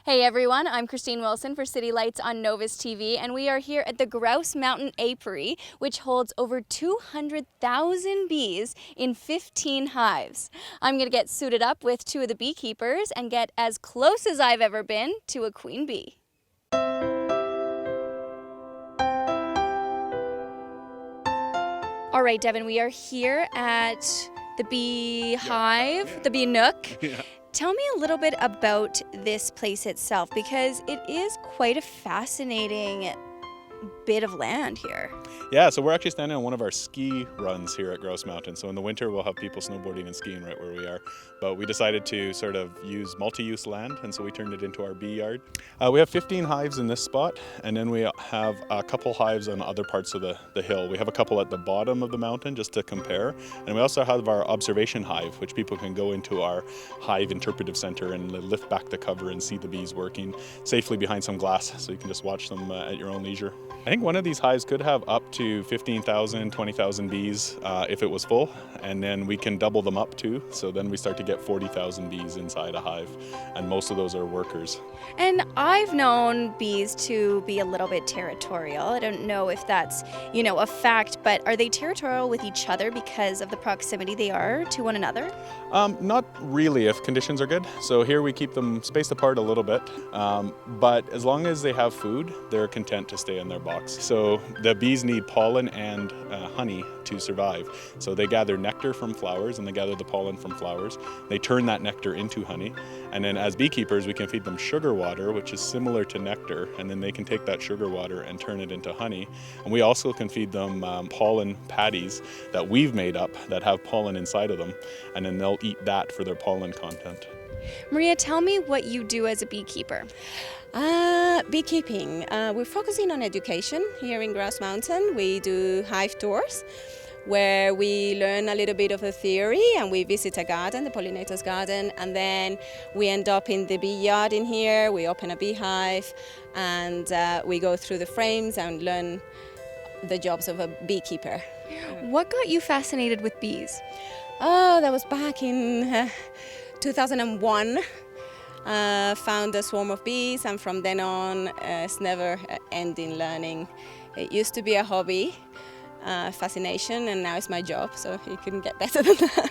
Hey everyone, I'm Kristine Wilson for City Lights on Novus TV, and we are here at the Grouse Mountain Apiary, which holds over 200,000 bees in 15 hives. I'm going to get suited up with two of the beekeepers and get as close as I've ever been to a queen bee. All right, Devin, we are here at the bee hive, the bee nook. Yeah. Tell me a little bit about this place itself, because it is quite a fascinating bit of land here. Yeah, so we're actually standing on one of our ski runs here at Grouse Mountain. So in the winter, we'll have people snowboarding and skiing right where we are. But we decided to sort of use multi-use land, and so we turned it into our bee yard. We have 15 hives in this spot, and then we have a couple hives on other parts of the hill. We have a couple at the bottom of the mountain just to compare. And we also have our observation hive, which people can go into our hive interpretive center and lift back the cover and see the bees working safely behind some glass, so you can just watch them at your own leisure. I think one of these hives could have up to 15,000, 20,000 bees if it was full, and then we can double them up too. So then we start to get 40,000 bees inside a hive, and most of those are workers. And I've known bees to be a little bit territorial. I don't know if that's, a fact, but are they territorial with each other because of the proximity they are to one another? Not really if conditions are good. So here we keep them spaced apart a little bit, but as long as they have food, they're content to stay in their box. So the bees need pollen and honey to survive. So they gather nectar from flowers and they gather the pollen from flowers. They turn that nectar into honey. And then as beekeepers, we can feed them sugar water, which is similar to nectar. And then they can take that sugar water and turn it into honey. And we also can feed them pollen patties that we've made up that have pollen inside of them. And then they'll eat that for their pollen content. Maria, tell me what you do as a beekeeper. Beekeeping. We're focusing on education here in Grouse Mountain. We do hive tours where we learn a little bit of the theory and we visit a garden, the pollinator's garden, and then we end up in the bee yard in here. We open a beehive and we go through the frames and learn the jobs of a beekeeper. What got you fascinated with bees? Oh, that was back in 2001. Found a swarm of bees, and from then on it's never ending learning. It used to be a hobby, fascination, and now it's my job, so you couldn't get better than that.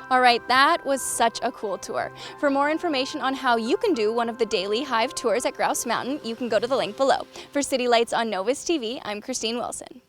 All right, that was such a cool tour. For more information on how you can do one of the daily hive tours at Grouse Mountain, you can go to the link below. For City Lights on Novus TV, I'm Kristine Wilson.